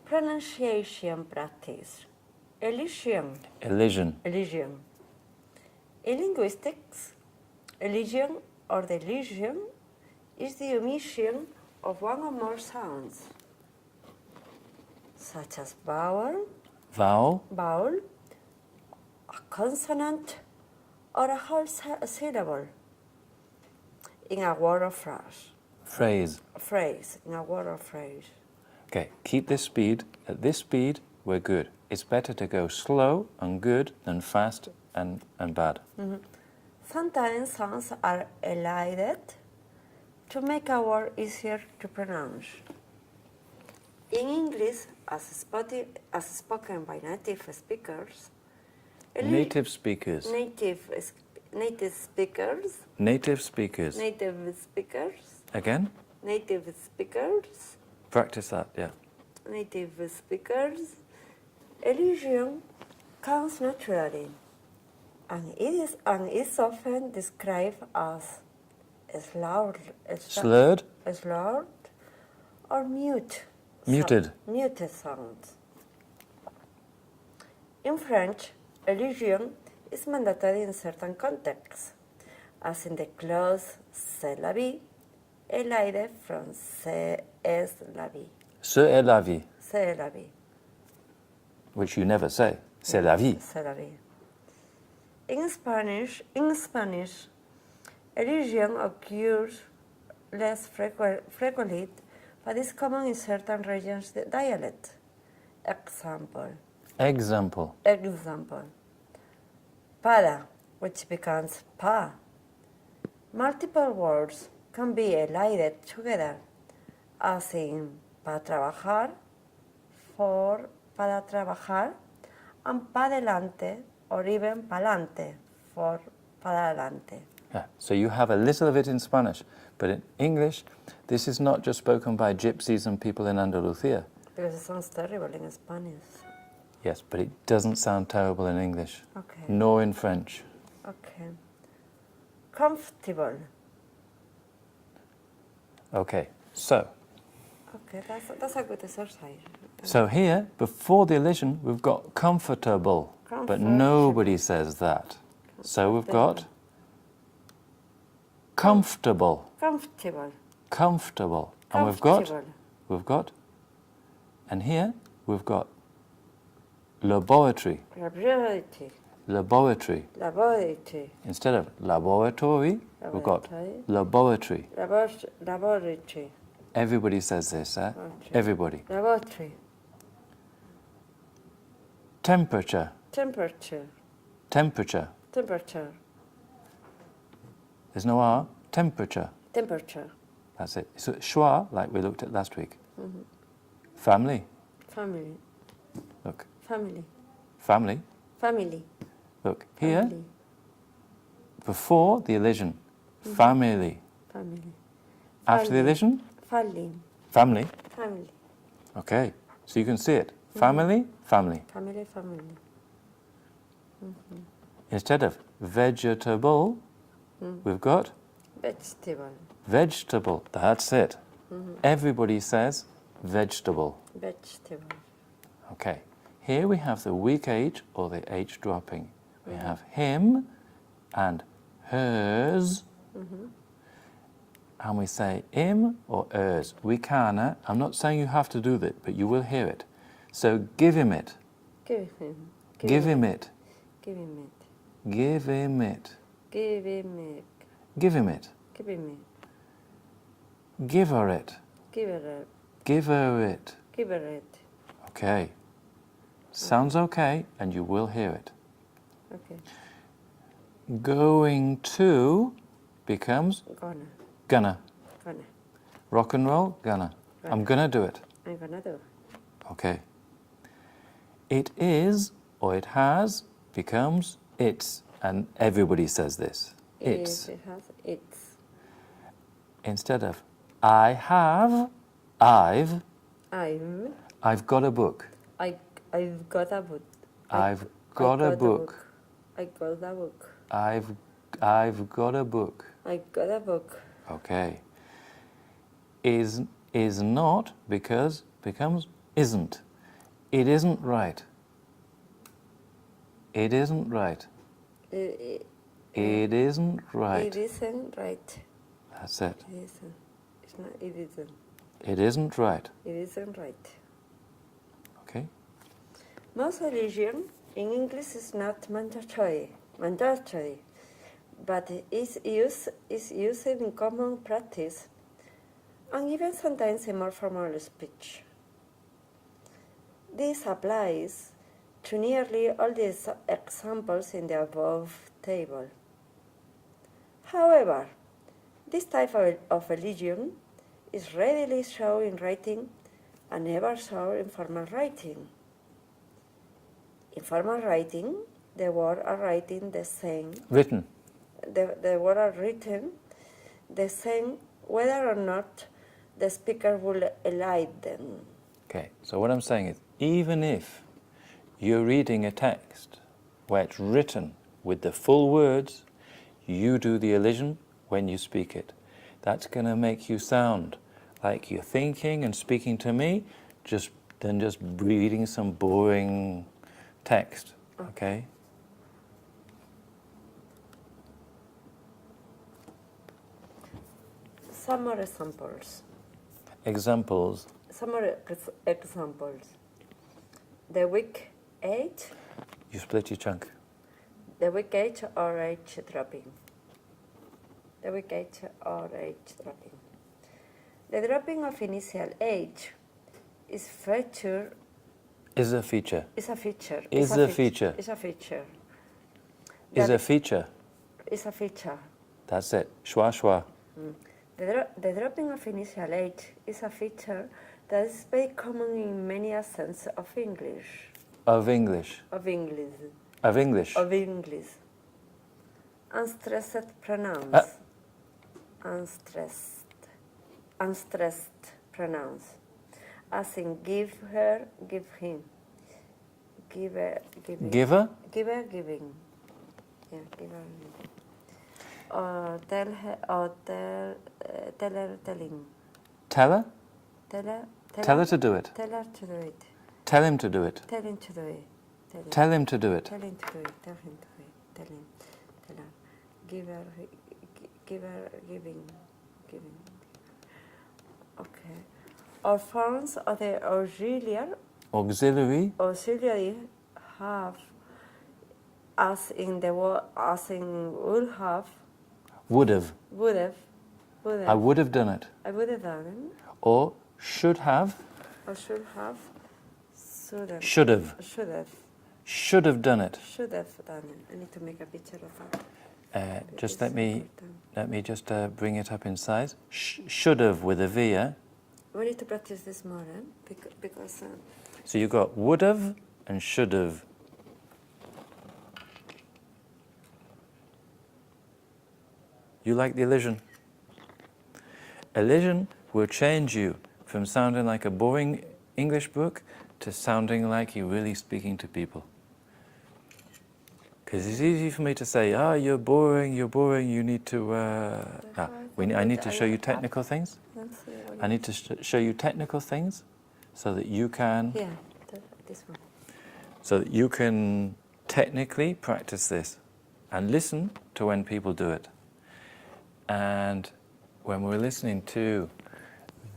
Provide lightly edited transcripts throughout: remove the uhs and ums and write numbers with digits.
Pronunciation practice. Elision. Elision. Elision. In linguistics, elision or deletion is the omission of one or more sounds, such as vowel, Vowel. a consonant, or a whole syllable in a word or phrase. Phrase. In a word or phrase. Okay, keep this speed. At this speed, we're good. It's better to go slow and good than fast and bad. Sometimes sounds are elided to make a word easier to pronounce. In English, as spoken by native speakers, Native speakers. native speakers. Again? Native speakers. Practice that, yeah. Native speakers. Elision comes naturally, and is often described as slurred or Muted. Muted sounds. In French, elision is mandatory in certain contexts, as in the clause c'est la vie, elided from c'est la vie. C'est la vie. C'est la vie. Which you never say. C'est la vie. C'est la vie. In Spanish, elision occurs less frequently, but is common in certain regions' dialect. Example. Para, which becomes pa. Multiple words can be elided together, as in para trabajar, for para trabajar, and pa delante, or even pa'lante, for para adelante. Yeah. So you have a little of it in Spanish, but in English, this is not just spoken by gypsies and people in Andalusia. Because it sounds terrible in Spanish. Yes, but it doesn't sound terrible in English, Okay. nor in French. Okay. Comfortable. Okay, so. Okay, that's a good exercise. So here, before the elision, we've got comfortable, but nobody says that. So we've got comfortable. And we've got, and here we've got laboratory. Instead of laboratory, we've got laboratory. Everybody says this, eh? Everybody. Laboratory. Temperature. There's no R. Temperature. That's it. So schwa, like we looked at last week. Family. Look. Family. Look, here, before the elision, family. After the elision, family. Okay, so you can see it. Family. Instead of vegetable, we've got vegetable. That's it. Everybody says vegetable. Okay. Here we have the weak H, or the H dropping. We have him and hers, and we say im or ers. We can, I'm not saying you have to do that, but you will hear it. So give him it. Give him it. Give her it. Okay. Sounds okay, and you will hear it. Okay. Going to becomes gonna. Rock and roll, gonna. I'm gonna do it. I'm gonna do it. Okay. It is, or it has, becomes it's, and everybody says this. It's. It has its. Instead of I have, I've got a book. I've got a book. I've got a book. I've got a book. I got a book. Okay. Is is not because becomes isn't. It isn't right. It isn't right. It isn't right. It isn't right. That's it. It isn't. It's not. It isn't. It isn't right. It isn't right. Okay? Most religion in English is not mandatory, but is used in common practice, and even sometimes in more formal speech. This applies to nearly all the examples in the above table. However, this type of religion is readily shown in writing and never shown in formal writing. In formal writing, the words are written the same. Written. The words are written the same whether or not the speaker will elide them. Okay, so what I'm saying is, even if you're reading a text where it's written with the full words, you do the elision when you speak it. That's going to make you sound like you're thinking and speaking to me, just reading some boring text, okay? Some more examples. Examples. Some more examples. The weak H. You split your chunk. The weak H or H dropping. The weak H or H dropping. The dropping of initial H is feature. Is a feature. Is a feature. Is a feature. Is a feature. Is a feature. Is a feature. That's it. Schwa schwa. The dropping of initial H is a feature that is very common in many accents of English. Of English. Of English. Of English. Of English. Unstressed pronouns. Unstressed pronouns. As in give her, give him. Giver, giving. Giver? Giver, giving. Yeah, giver. Or tell her, or teller, telling. Tell her? Tell her to do it. Tell her to do it. Tell him to do it. Tell him to do it. Tell him to do it. Tell him to do it. Tell him to do it. Tell him. Tell her. Give her, giving. Okay. Or forms of the auxiliary have, as in would have. Would have. I would have done it. I would have done it. Or should have. Or should have. Should have. Should have done it. Should have done it. I need to make a picture of that. Just let me just bring it up in size. Should have with a V, yeah? We need to practice this more, because. So you got would have and should have. You like the elision? Elision will change you from sounding like a boring English book to sounding like you're really speaking to people. Because it's easy for me to say, you're boring, you need to... I need to show you technical things. I need to show you technical things so that you can... Yeah, this one. So that you can technically practice this and listen to when people do it. And when we're listening to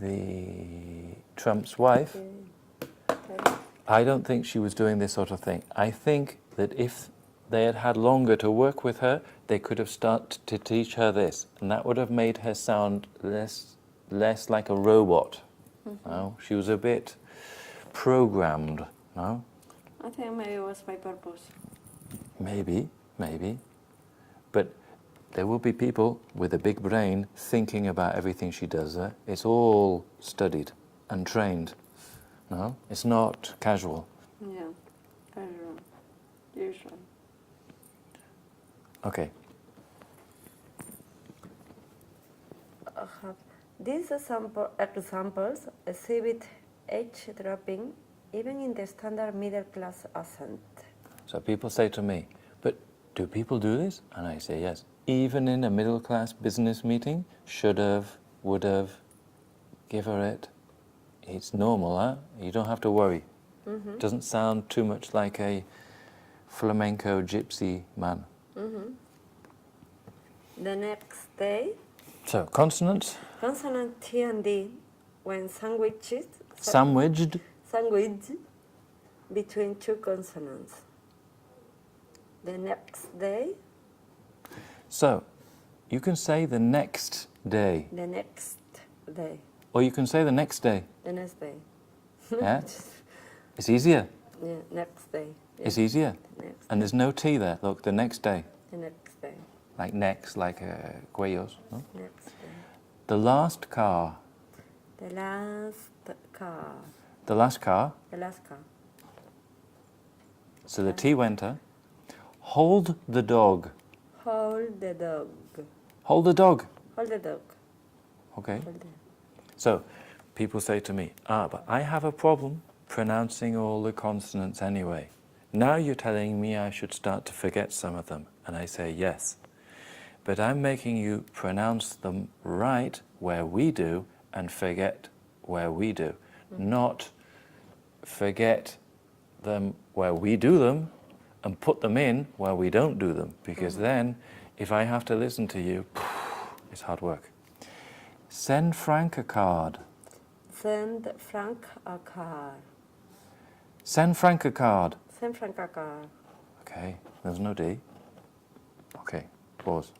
the Trump's wife, I don't think she was doing this sort of thing. I think that if they had had longer to work with her, they could have started to teach her this, and that would have made her sound less like a robot. Mm-hmm. No? She was a bit programmed. No? I think maybe it was by purpose. Maybe. But there will be people with a big brain thinking about everything she does there. It's all studied and trained. No? It's not casual. Yeah, casual. Usual. Okay. These examples exhibit H dropping even in the standard middle class accent. So people say to me, but do people do this? And I say yes. Even in a middle class business meeting, should have, would have. give her it. It's normal, huh? You don't have to worry. Mm-hmm. Doesn't sound too much like a flamenco gypsy man. Mm-hmm. The next day, So, consonants, consonant T and D when sandwiched between two consonants. The next day. So, you can say the next day, The next day. or you can say the next day. The next day. Yeah? It's easier. Yeah, next day. Yeah. It's easier. Next. And there's no T there. Look, the next day. The next day. Like next, like cuellos. No? Next day. The last car. The last car. The last car. The last car. So the T went her. Hold the dog. Hold the dog. Hold the dog. Hold the dog. Okay. Hold the... So people say to me, but I have a problem pronouncing all the consonants anyway. Now you're telling me I should start to forget some of them. And I say, yes. But I'm making you pronounce them right where we do and forget where we do. Not forget them where we do them and put them in where we don't do them. Because then, if I have to listen to you, it's hard work. Send Frank a card. Send Frank a card. Send Frank a card. Send Frank a card. Okay, there's no D. Okay, pause.